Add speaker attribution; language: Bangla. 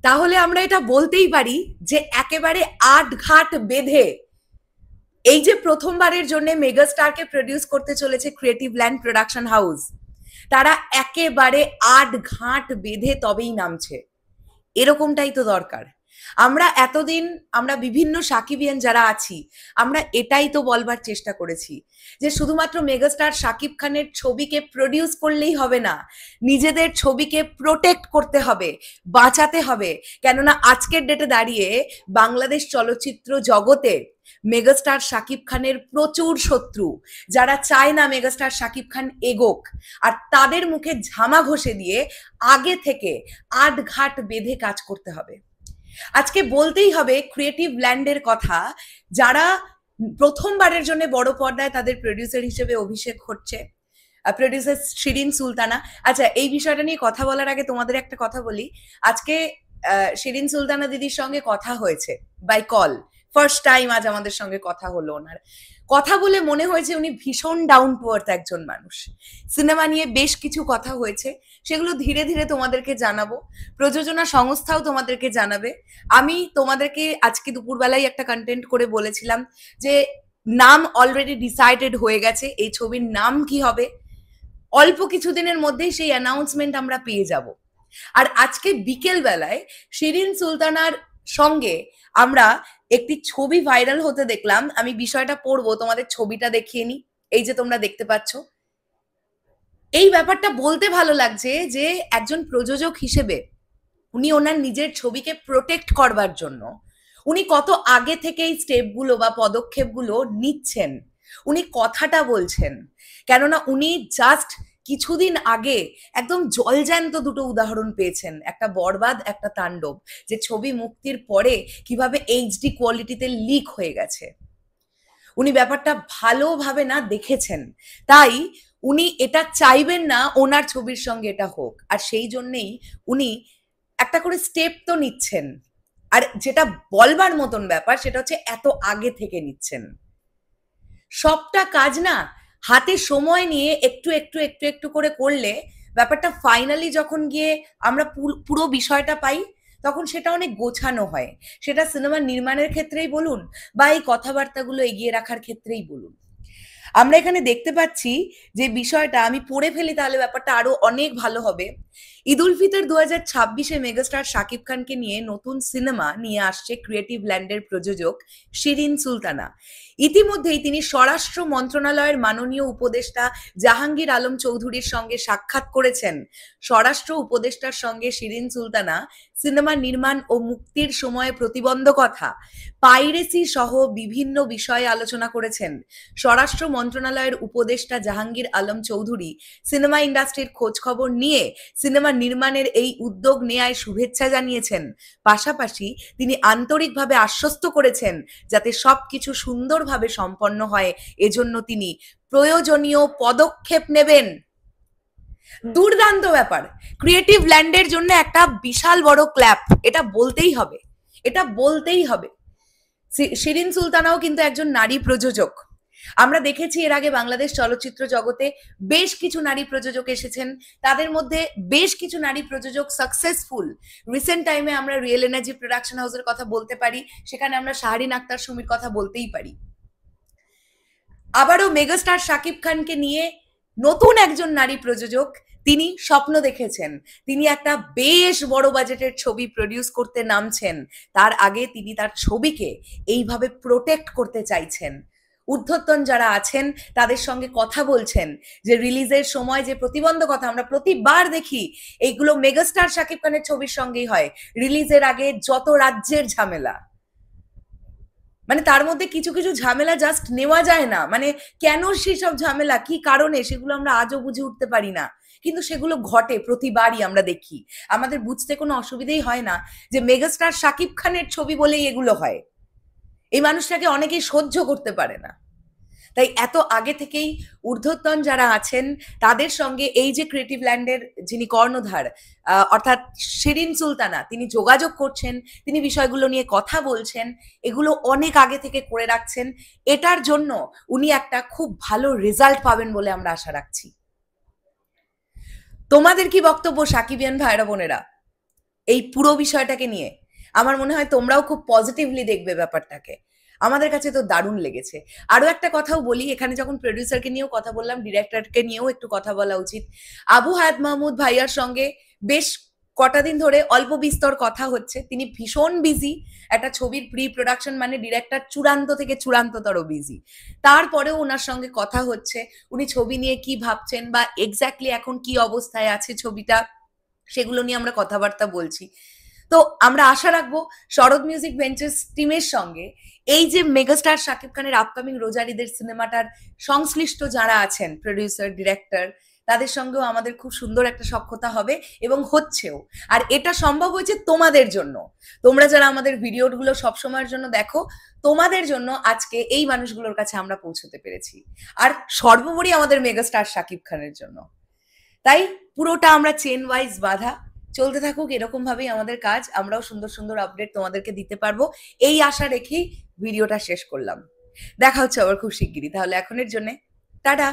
Speaker 1: তাহলে আমরা এটা বলতেই পারি যে একেবারে আটঘাট বেঁধে এই যে প্রথমবারের জন্য মেগাস্টারকে প্রডিউস করতে চলেছে ক্রিয়েটিভ ল্যান্ড প্রোডাকশন হাউস, তারা একেবারে আটঘাট বেঁধে তবেই নামছে। এরকমটাই তো দরকার। আমরা এতদিন আমরা বিভিন্ন সাকিবিয়ান যারা আছি, আমরা এটাই তো বলবার চেষ্টা করেছি যে শুধুমাত্র মেগাস্টার শাকিব খানের ছবিকে প্রডিউস করলেই হবে না, নিজেদের ছবিকে প্রোটেক্ট করতে হবে, বাঁচাতে হবে। কেননা আজকের ডেটে দাঁড়িয়ে বাংলাদেশ চলচ্চিত্র জগতে মেগাস্টার শাকিব খানের প্রচুর শত্রু, যারা চায় না মেগাস্টার শাকিব খান এগোক, আর তাদের মুখে ঝামা ঘষে দিয়ে আগে থেকে আটঘাট বেঁধে কাজ করতে হবে। আজকে বলতেই হবে ক্রিয়েটিভ ল্যান্ডের কথা, যারা প্রথমবারের জন্য বড় পর্দায় তাদের প্রডিউসার হিসেবে অভিষেক হচ্ছে, প্রডিউসার শিরিন সুলতানা। আচ্ছা, এই বিষয়টা নিয়ে কথা বলার আগে তোমাদের একটা কথা বলি। আজকে শিরিন সুলতানা দিদির সঙ্গে কথা হয়েছে বাই কল, ফার্স্ট টাইম আজ আমাদের সঙ্গে কথা হলো ওনার। কথা বলে মনে হয়েছে উনি ভীষণ ডাউন টু আর্থ একজন মানুষ। সিনেমা নিয়ে বেশ কিছু কথা হয়েছে, সেগুলো ধীরে ধীরে তোমাদেরকে জানাবো, প্রযোজনা সংস্থাও তোমাদেরকে জানাবে। আমি তোমাদেরকে আজকে দুপুরবেলায় একটা কন্টেন্ট করে বলেছিলাম যে নাম অলরেডি ডিসাইডেড হয়ে গেছে, এই ছবির নাম কি হবে অল্প কিছুদিনের মধ্যেই সেই অ্যানাউন্সমেন্ট আমরা পেয়ে যাব। আর আজকে বিকেল বেলায় শিরিন সুলতানার সঙ্গে আমরা একটি ছবি ভাইরাল হতে দেখলাম। আমি বিষয়টা পড়বো, তোমাদের ছবিটা দেখিয়ে নি। এই যে তোমরা দেখতে পাচ্ছ, এই ব্যাপারটা বলতে ভালো লাগছে যে একজন প্রযোজক হিসেবে উনি ওনার নিজের ছবিকে প্রোটেক্ট করবার জন্য উনি কত আগে থেকে এই স্টেপগুলো বা পদক্ষেপগুলো নিচ্ছেন, উনি কথাটা বলছেন। কেননা উনি জাস্ট কিছুদিন আগে একদম জলজ্যান্ত দুটো উদাহরণ পেয়েছেন, একটা বরবাদ, একটা তাণ্ডব, যে ছবি মুক্তির পরে কিভাবে এইচডি কোয়ালিটিতে লিক হয়ে গেছে। উনি ব্যাপারটা ভালোভাবে না দেখেছেন, তাই উনি এটা চাইবেন না ওনার ছবির সঙ্গে এটা হোক, আর সেই জন্যেই উনি একটা করে স্টেপ তো নিচ্ছেন। আর যেটা বলবার মতন ব্যাপার সেটা হচ্ছে এত আগে থেকে নিচ্ছেন। সবটা কাজ না হাতে সময় নিয়ে একটু একটু একটু একটু করে করলে ব্যাপারটা ফাইনালি যখন গিয়ে আমরা পুরো বিষয়টা পাই, তখন সেটা অনেক গোছানো হয়। সেটা সিনেমা নির্মাণের ক্ষেত্রেই বলুন বা এই কথাবার্তাগুলো এগিয়ে রাখার ক্ষেত্রেই বলুন। আমরা এখানে দেখতে পাচ্ছি যে বিষয়টা আমি পড়ে ফেলি, তাহলে ব্যাপারটা আরো অনেক ভালো হবে। ঈদ উল ফিতর 2026-এ মেগাস্টার শাকিব খানকে নিয়ে নতুন সিনেমা নিয়ে আসছে ক্রিয়েটিভ ল্যান্ডের প্রযোজক শিরিন সুলতানা। ইতিমধ্যেই তিনি স্বরাষ্ট্র মন্ত্রণালয়ের মাননীয় উপদেষ্টা জাহাঙ্গীর আলম চৌধুরীর সঙ্গে সাক্ষাৎ করেছেন। স্বরাষ্ট্র উপদেষ্টার সঙ্গে শিরিন সুলতানা সিনেমা নির্মাণ ও মুক্তির সময়ে প্রতিবন্ধকতা, পাইরেসি সহ বিভিন্ন বিষয়ে আলোচনা করেছেন। স্বরাষ্ট্র মন্ত্রণালয়ের উপদেষ্টা জাহাঙ্গীর আলম চৌধুরী সিনেমা ইন্ডাস্ট্রির খোঁজ খবর নিয়ে সিনেমা নির্মাণের এই উদ্যোগ নেয়ায় শুভেচ্ছা জানিয়েছেন। পাশাপাশি তিনি আন্তরিকভাবে আশ্বস্ত করেছেন যাতে সবকিছু সুন্দরভাবে সম্পন্ন হয়, এজন্য তিনি প্রয়োজনীয় পদক্ষেপ নেবেন। দুর্দান্ত ব্যাপার। ক্রিয়েটিভ ল্যান্ডের জন্য একটা বিশাল বড় ক্ল্যাপ, এটা বলতেই হবে, এটা বলতেই হবে। শিরিন সুলতানাও কিন্তু একজন নারী প্রযোজক। আমরা দেখেছি এর আগে বাংলাদেশ চলচ্চিত্র জগতে বেশ কিছু নারী প্রযোজক এসেছেন, তাদের মধ্যে বেশ কিছু নারী প্রযোজক সাকসেসফুল। রিসেন্ট টাইমে আমরা রিয়েল এনার্জি প্রোডাকশন হাউসের কথা বলতে পারি, সেখানে আমরা শাহরিন আক্তার সুমির কথা বলতেই পারি। আবারও মেগাস্টার শাকিব খানকে নিয়ে নতুন একজন নারী প্রযোজক, তিনি স্বপ্ন দেখেছেন, তিনি একটা বেশ বড় বাজেটের ছবি প্রডিউস করতে নামছেন। তার আগে তিনি তার ছবিকে এইভাবে প্রোটেক্ট করতে চাইছেন। ঊর্ধ্বতন যারা আছেন তাদের সঙ্গে কথা বলছেন যে রিলিজের সময় যে প্রতিবন্ধকতা আমরা প্রতিবার দেখি, এইগুলো মেগাস্টার শাকিব খানের ছবির সঙ্গেই হয়। রিলিজের আগে যত রাজ্যের ঝামেলা, মানে তার মধ্যে কিছু কিছু ঝামেলা জাস্ট নেওয়া যায় না, মানে কেন সেসব ঝামেলা, কি কারণে, সেগুলো আমরা আজও বুঝে উঠতে পারি না, কিন্তু সেগুলো ঘটে প্রতিবারই আমরা দেখি। আমাদের বুঝতে কোনো অসুবিধেই হয় না যে মেগাস্টার শাকিব খানের ছবি বলেই এগুলো হয়। এই মানুষটাকে অনেকেই সহ্য করতে পারে না। তাই এত আগে থেকেই ঊর্ধ্বতন যারা আছেন তাদের সঙ্গে এই যে ক্রিয়েটিভ ল্যান্ডের যিনি কর্ণধার অর্থাৎ শিরিন সুলতানা, তিনি যোগাযোগ করছেন, তিনি বিষয়গুলো নিয়ে কথা বলছেন, এগুলো অনেক আগে থেকে করে রাখছেন। এটার জন্য উনি একটা খুব ভালো রেজাল্ট পাবেন বলে আমরা আশা রাখছি। তোমাদের কি বক্তব্য সাকিবিয়ান ভাইরা বোনেরা? এই পুরো বিষয়টাকে নিয়ে আমার মনে হয় তোমরাও খুব পজিটিভলি দেখবে ব্যাপারটাকে। আমাদের কাছে তো দারুণ লেগেছে। আরো একটা কথাও বলি, এখানে যখন প্রডিউসারকে নিয়েও কথা বললাম, ডিরেক্টরকে নিয়েও একটু কথা বলা উচিত। আবু হায়াত মাহমুদ ভাইয়ার সঙ্গে বেশ কটা দিন ধরে অল্প বিস্তর কথা হচ্ছে। তিনি ভীষণ বিজি, একটা ছবির প্রি প্রোডাকশন মানে ডিরেক্টর চূড়ান্ত থেকে চূড়ান্ততর বিজি। তারপরেও ওনার সঙ্গে কথা হচ্ছে, উনি ছবি নিয়ে কি ভাবছেন বা এক্স্যাক্টলি এখন কি অবস্থায় আছে ছবিটা, সেগুলো নিয়ে আমরা কথাবার্তা বলছি। তো আমরা আশা রাখবো শরৎ মিউজিক ভেঞ্চার্স টিমের সঙ্গে এই যে মেগাস্টার শাকিব খানের আপকামিং রোজারিদের সিনেমাটার সংশ্লিষ্ট যারা আছেন, প্রডিউসার, ডিরেক্টর, তাদের সঙ্গেও আমাদের খুব সুন্দর একটা সখ্যতা হবে এবং হচ্ছেও। আর এটা সম্ভব হয়েছে তোমাদের জন্য। তোমরা যারা আমাদের ভিডিওগুলো সবসময়ের জন্য দেখো, তোমাদের জন্য আজকে এই মানুষগুলোর কাছে আমরা পৌঁছতে পেরেছি, আর সর্বোপরি আমাদের মেগাস্টার শাকিব খানের জন্য। তাই পুরোটা আমরা চেন ওয়াইজ বাঁধা, চলতে থাকুক এরকম ভাবেই আমাদের কাজ। আমরাও সুন্দর সুন্দর আপডেট তোমাদেরকে দিতে পারবো, এই আশা রেখেই ভিডিওটা শেষ করলাম। দেখা হচ্ছে আবার খুব শিগগিরই। তাহলে এখনের জন্য টাটা।